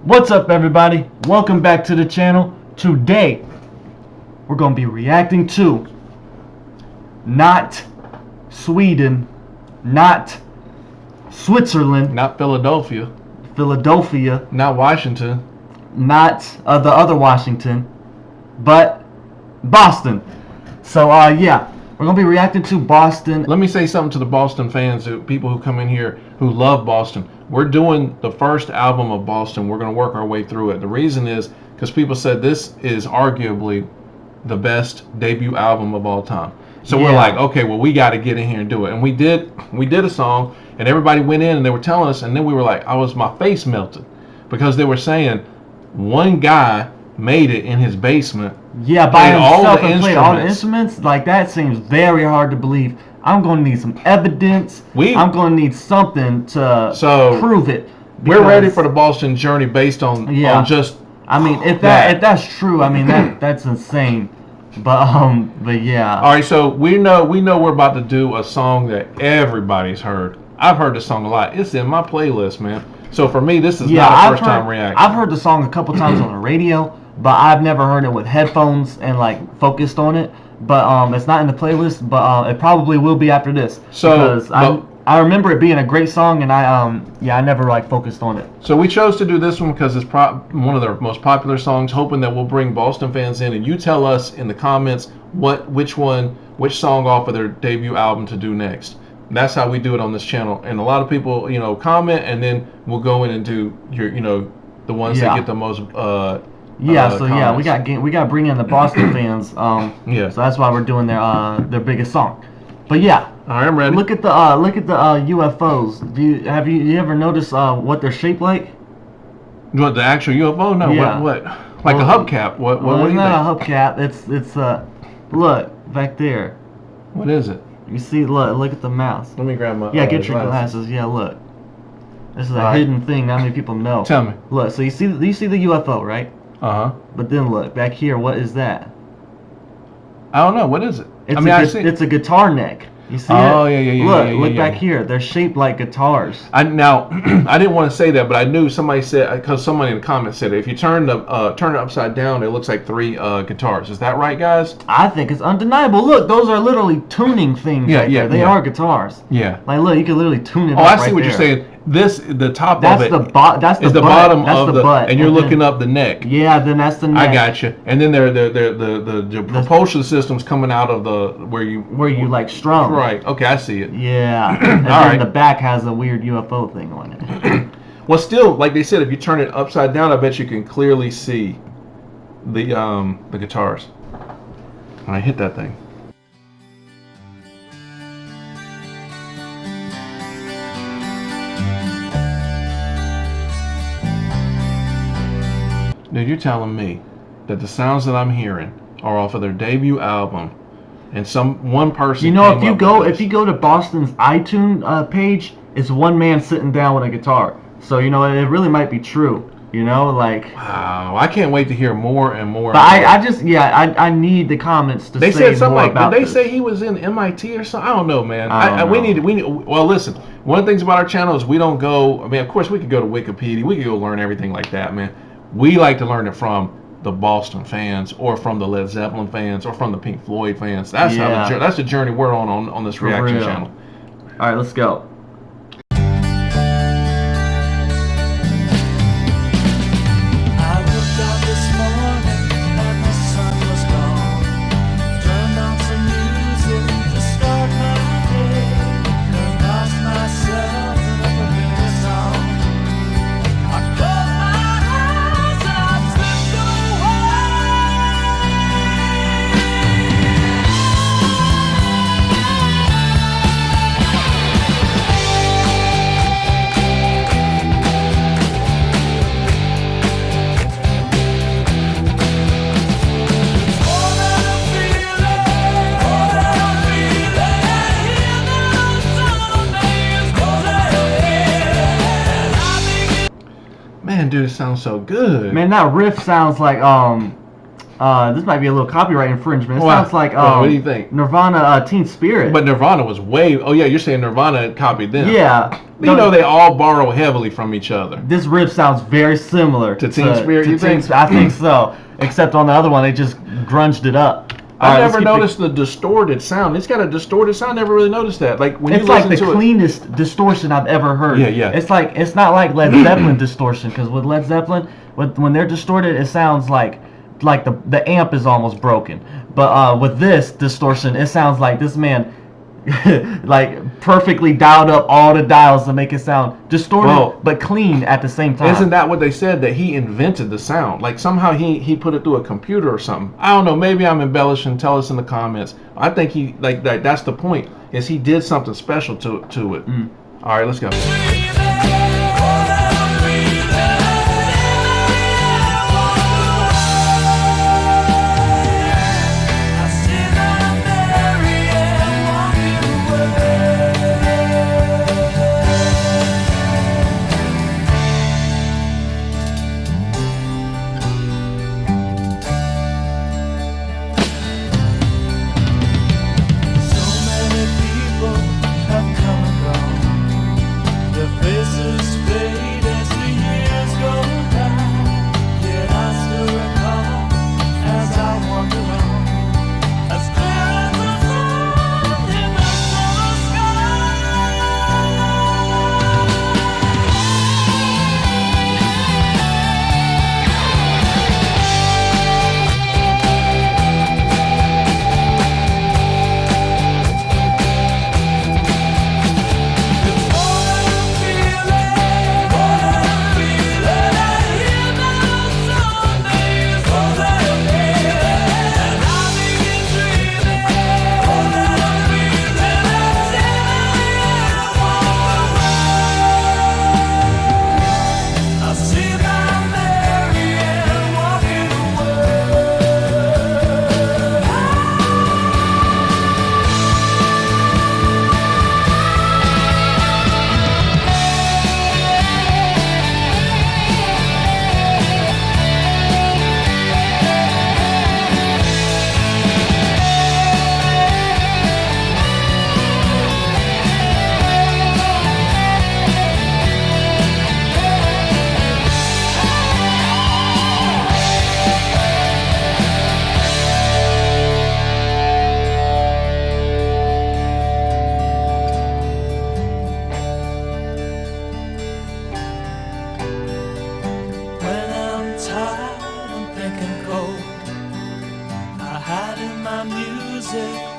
What's up, everybody? Welcome back to the channel. Today we're going to be reacting to not Sweden, not Switzerland, Not Philadelphia. Philadelphia, Not Washington. not the other Washington, but Boston. So yeah, we're going to be reacting to Boston. Let me say something to the Boston fans, people who come in here who love Boston. We're doing the first album of Boston. We're going to work our way through it. The reason is because people said this is arguably the best debut album of all time. So we're like, okay, well, we got to get in here and do it. And we did a song, and everybody went in and they were telling us, and then we were like, my face melted because they were saying one guy made it in his basement. Yeah, by himself and played all the instruments. Like, that seems very hard to believe. I'm going to need some evidence. I'm going to need something to prove it. We're ready for the Boston journey based on just. I mean, if that's true, I mean that's insane. But yeah. All right, so we know we're about to do a song that everybody's heard. I've heard this song a lot. It's in my playlist, man. So for me, this is not a first time reaction. I've heard the song a couple times on the radio, but I've never heard it with headphones and like focused on it. But it's not in the playlist, but it probably will be after this. So I remember it being a great song, and I never like focused on it. So we chose to do this one because it's one of their most popular songs, hoping that we'll bring Boston fans in, and you tell us in the comments which song off of their debut album to do next. And that's how we do it on this channel. And a lot of people, comment, and then we'll go in and do your, the ones that get the most. We got to bring in the Boston fans. So that's why we're doing their biggest song. But yeah. All right, I'm ready. Look at the UFOs. Have you ever noticed what they're shaped like? What, the actual UFO? No. Yeah. What? Like a hubcap? What do you think? It's not a hubcap. It's look back there. What is it? You see? Look at the mouse. Let me grab my. Yeah, get your glasses. Yeah, look. This is a hidden thing. Not many people know. Tell me. Look. So you see the UFO, right? But then look back here. What is that? I don't know. What is it? It's a guitar neck. You see it? Oh, yeah. Look back here. They're shaped like guitars. I didn't want to say that, but I knew somebody said, because somebody in the comments said, if you turn it upside down, it looks like three guitars. Is that right, guys? I think it's undeniable. Look, those are literally tuning things. They are guitars. Yeah. Like, look, you can literally tune it. Oh, I see what you're saying. The top of it that's the bottom of the butt, and you're looking up the neck. Yeah, then that's the neck. I got you. And then the propulsion system's coming out of where you like strum. Right. Okay, I see it. Yeah. And then the back has a weird UFO thing on it. Well, still, like they said, if you turn it upside down, I bet you can clearly see the guitars. I hit that thing. Dude, you're telling me that the sounds that I'm hearing are off of their debut album, and one person. If you go to Boston's iTunes page, it's one man sitting down with a guitar. So it really might be true. Wow, I can't wait to hear more and more. But I need the comments to say more about this. They said something like, did they say he was in MIT or something? I don't know, man. We need. Well, listen. One of the things about our channel is we don't go. I mean, of course, we could go to Wikipedia. We could go learn everything like that, man. We like to learn it from the Boston fans, or from the Led Zeppelin fans, or from the Pink Floyd fans. That's that's the journey we're on this reaction channel. All right, let's go. Man, dude, it sounds so good. Man, that riff sounds like This might be a little copyright infringement. It Wow. sounds like What do you think? Nirvana, Teen Spirit. But Nirvana was way. Oh yeah, you're saying Nirvana copied them. Yeah. You know they all borrow heavily from each other. This riff sounds very similar To Teen Spirit, you think? I think so. Except on the other one, they just grunged it up. I All right, never let's keep noticed the distorted sound. It's got a distorted sound. I never really noticed that. Like when It's you like listen the to cleanest distortion I've ever heard. Yeah, yeah. It's not like Led Zeppelin distortion, because with Led Zeppelin, when they're distorted, it sounds like the amp is almost broken. But with this distortion, it sounds like this man like perfectly dialed up all the dials to make it sound distorted Well, but clean at the same time. Isn't that what they said, that he invented the sound? Like somehow he put it through a computer or something. I don't know. Maybe I'm embellishing. Tell us in the comments. I think he like that. That's the point. Is he did something special to it. All right, let's go.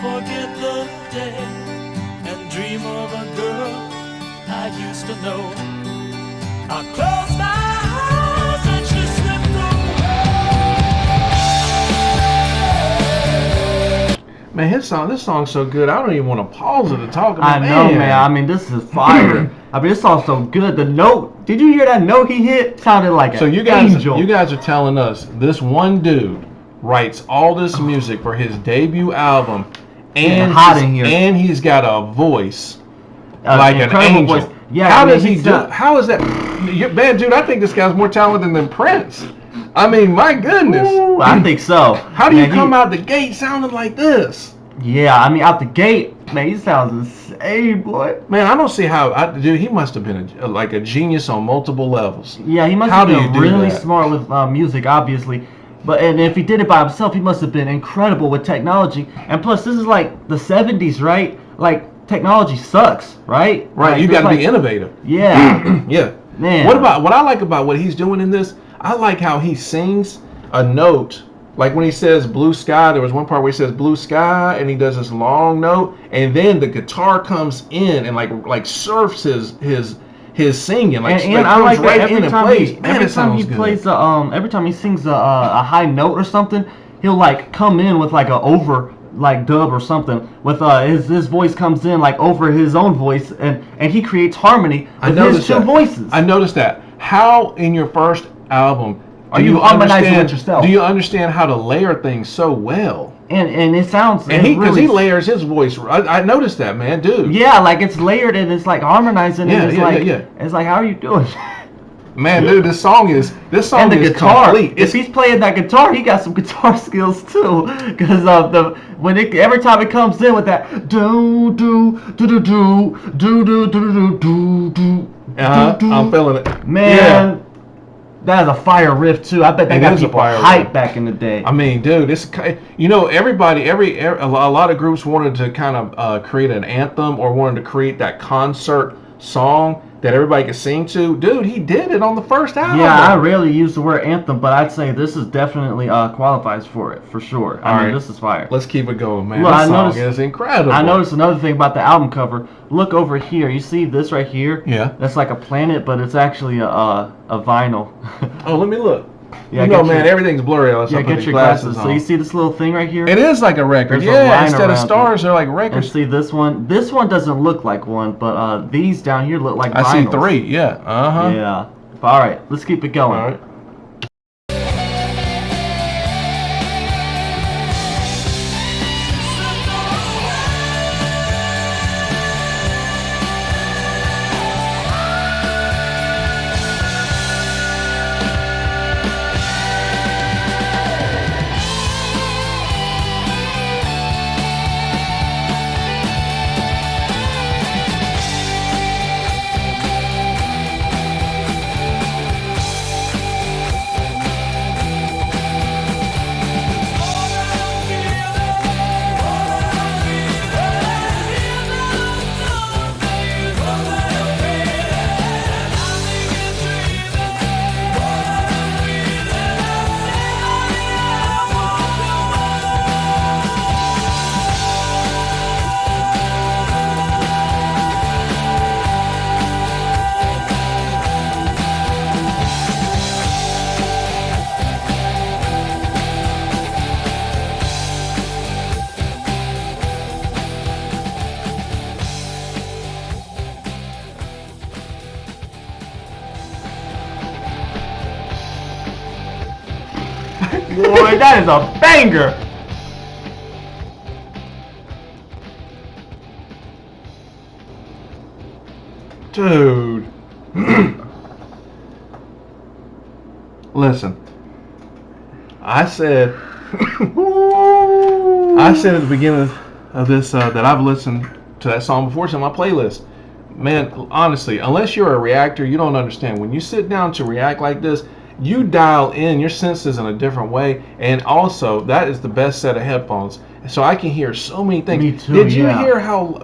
Forget the day and dream of a girl I used to know. I close my eyes and she slipped away. Man, this song's so good. I don't even want to pause it to talk about it. I know, man. I mean, this is fire. I mean, this song's so good. The note, did you hear that note he hit? Sounded like So an you guys angel. are telling us this one dude writes all this music for his debut album, and hot in here. and he's got a voice like an incredible angel. voice. Yeah, how I mean, does he he's do? got- How is that? Man, dude, I think this guy's more talented than Prince. I mean, my goodness. Ooh, I think so. How do you Man, come out the gate sounding like this? Yeah, I mean, out the gate, man, he sounds insane, boy. Man, I don't see how. Dude, he must have been like a genius on multiple levels. Yeah, he must How have do been you do really that? smart with music, obviously. And if he did it by himself, he must have been incredible with technology. And plus, this is like the 70s, right? Like, technology sucks, right? Right, Like, you there's got to like- be innovative. Yeah. Yeah. Man. What I like about what he's doing in this, I like how he sings a note. Like when he says blue sky, there was one part where he says blue sky and he does this long note, and then the guitar comes in and like surfs his singing, like, and I comes like that right every in and time plays. he, Man, every it time he sounds good. plays every time he sings a high note or something, he'll like come in with like a over like dub or something with his voice comes in like over his own voice, and he creates harmony with his two voices. I noticed that. How in your first album Are do you harmonizing understand- with yourself? Do you understand how to layer things so well? and it sounds And he really, layers his voice. I noticed that, man, dude. yeah, like it's layered and it's like harmonizing, Yeah, and it's yeah, like yeah. it's like, how are you doing? Man, dude, this song is And the is guitar. complete. If he's playing that guitar, he got some guitar skills too. Because every time it comes in with that do do do do do do do do do do. I'm feeling it. Man, that is a fire riff too. I bet that It got is a people fire hyped riff. back in the day. I mean, dude, it's everybody, a lot of groups wanted to kind of create an anthem or wanted to create that concert song that everybody could sing to. Dude, he did it on the first album. Yeah, I rarely use the word anthem, but I'd say this is definitely qualifies for it for sure. I mean, right. this is fire. Let's keep it going, man. Look, This I song noticed- is incredible. I noticed another thing about the album cover. Look over here. You see this right here? Yeah. That's like a planet, but it's actually a vinyl. Oh, let me look. Yeah, you know, get man, your- everything's blurry. Unless I Yeah, put get these your glasses glasses. on. So you see this little thing right here? It is like a record. There's a Yeah, line instead of around stars, they're like And records. see this one? This one doesn't look like one, but these down here look like vinyls. I see 3. Yeah. Uh-huh. Yeah. All right, let's keep it going. All right. Boy, that is a banger. Dude. Listen. I said at the beginning of this that I've listened to that song before. It's on my playlist. Man, honestly, unless you're a reactor, you don't understand. When you sit down to react like this, you dial in your senses in a different way, and also that is the best set of headphones. So I can hear so many things. Me too, Did you yeah. hear how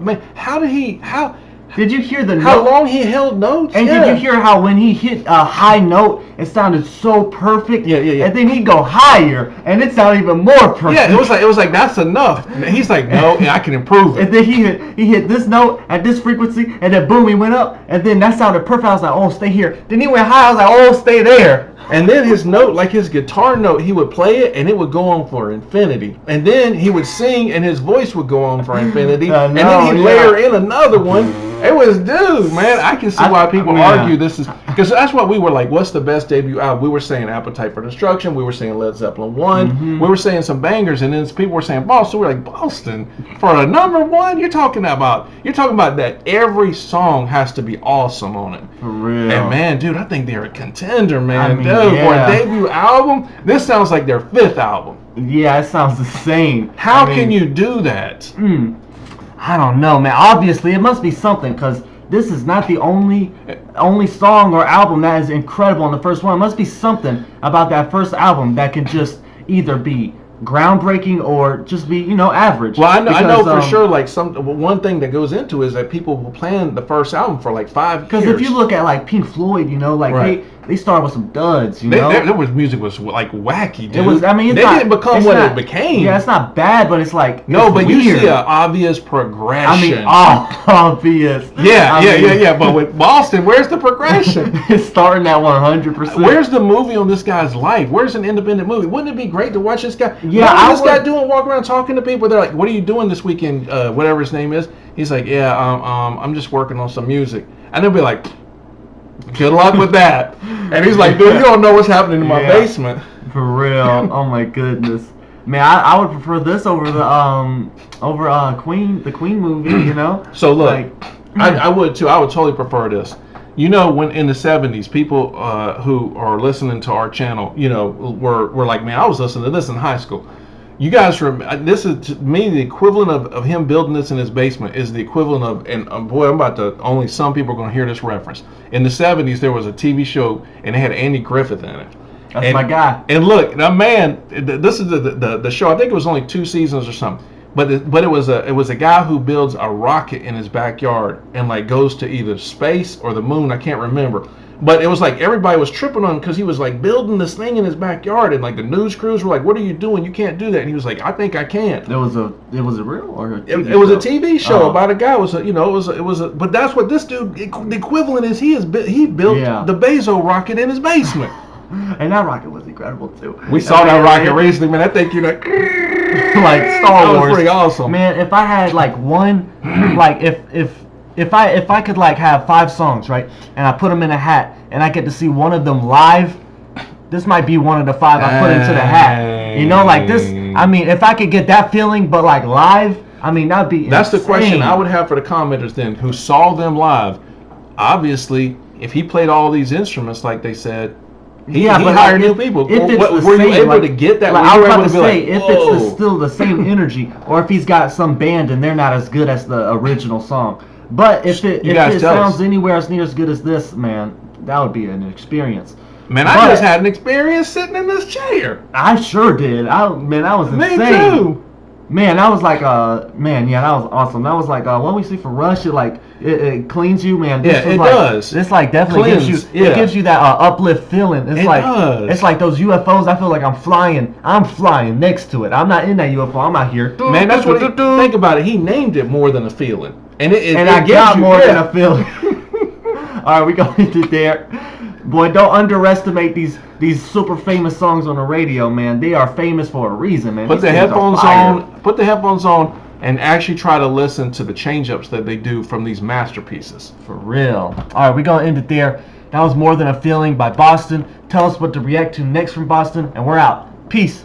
Did you hear the how note? long he held notes? And Yeah. did you hear how when he hit a high note, it sounded so perfect? Yeah. And then he'd go higher, and it sounded even more perfect. Yeah, it was like that's enough. And he's like, no, I can improve it. And then he hit this note at this frequency, and then boom, he went up, and then that sounded perfect. I was like, oh, stay here. Then he went high. I was like, oh, stay there. And then his note, like his guitar note, he would play it and it would go on for infinity. And then he would sing and his voice would go on for infinity. I And know, then he'd yeah. layer in another one. It was, dude, man, I can see why people yeah. argue this is, because that's what we were like, what's the best debut album? We were saying Appetite for Destruction. We were saying Led Zeppelin 1. Mm-hmm. We were saying some bangers. And then people were saying Boston. We're like, Boston? For a number 1? You're talking about that every song has to be awesome on it. For real. And man, dude, I think they're a contender, man. I mean, Dude, for a yeah. debut album, this sounds like their 5th album. Yeah, it sounds insane. How I mean, can you do that? I don't know, man. Obviously, it must be something, because this is not the only song or album that is incredible on the first one. It must be something about that first album that can just either be groundbreaking or just be, average. Well, I know Because, for sure, like one thing that goes into is that people will plan the first album for like 5 years. Because if you look at like Pink Floyd, like Right. they started with some duds, you know. there was music was like wacky, dude. It was. I mean, it's they not, didn't become it's what not- it became. Yeah, it's not bad, but it's like no, it's but weird. you see an obvious progression. I mean, obvious. Yeah. But with Boston, where's the progression? It's starting at 100%. Where's the movie on this guy's life? Where's an independent movie? Wouldn't it be great to watch this guy? Yeah, what I is this guy would- doing? Walking around talking to people. They're like, "What are you doing this weekend?" Whatever his name is. He's like, "Yeah, I'm just working on some music." And they'll be like, "Good luck with that." And he's like, "Dude, you don't know what's happening in my Yeah. basement." For real. Oh my goodness. Man, I would prefer this over the Queen movie, So look, Like, I would too. I would totally prefer this. You know, when in the 70s, people who are listening to our channel, you know, were like, man, I was listening to this in high school. You guys, this is to me the equivalent of him building this in his basement is the equivalent of, and boy, I'm about to, only some people are going to hear this reference. In the 70s, there was a TV show, and it had Andy Griffith in it. That's my guy. And look, now man, this is the show. I think it was only 2 seasons or something. But it was a guy who builds a rocket in his backyard and like goes to either space or the moon. I can't remember. But it was like everybody was tripping on him because he was like building this thing in his backyard, and like the news crews were like, "What are you doing? You can't do that." And he was like, "I think I can." It was a real or a TV It was a show? TV show Oh. about a guy. It was a. But that's what this dude. The equivalent is he built Yeah. the Bezos rocket in his basement. And that rocket was incredible too. We saw that rocket recently, man. That thing, you know, like Star that Wars. was pretty awesome. Man, if I had like one, like if I could like have 5 songs, right, and I put them in a hat, and I get to see one of them live, this might be one of the 5 I put into the hat. You know, like this. I mean, if I could get that feeling, but like live, I mean, that'd be. That's the insane. question I would have for the commenters then, who saw them live. Obviously, if he played all these instruments like they said, he hired new people. If it's the Were same, you able like, to get that? Like, Were I you was able about to be say, like, if it's "Whoa." still the same energy, or if he's got some band and they're not as good as the original song. But if it guys tell us. sounds anywhere as near as good as this, man, that would be an experience. Man, I But- just had an experience sitting in this chair. I sure did. That was Me insane. too. Man, that was like that was awesome. That was like when we see for Rush, it cleans you, man. Yeah, was it like, does. This like definitely gives Cleanse, you yeah. it gives you that uplift feeling. It's It like does. it's like those UFOs. I feel like I'm flying next to it. I'm not in that UFO. I'm out here. Man, that's what. Think about it. He named it more than a feeling, and it and it I gives got you- more yeah. than a feeling. All right, we go into there. Boy, don't underestimate these super famous songs on the radio, man. They are famous for a reason, man. Put These the things are headphones fire. on. Put the headphones on, and actually try to listen to the change-ups that they do from these masterpieces. For real. All right, we're going to end it there. That was More Than a Feeling by Boston. Tell us what to react to next from Boston, and we're out. Peace.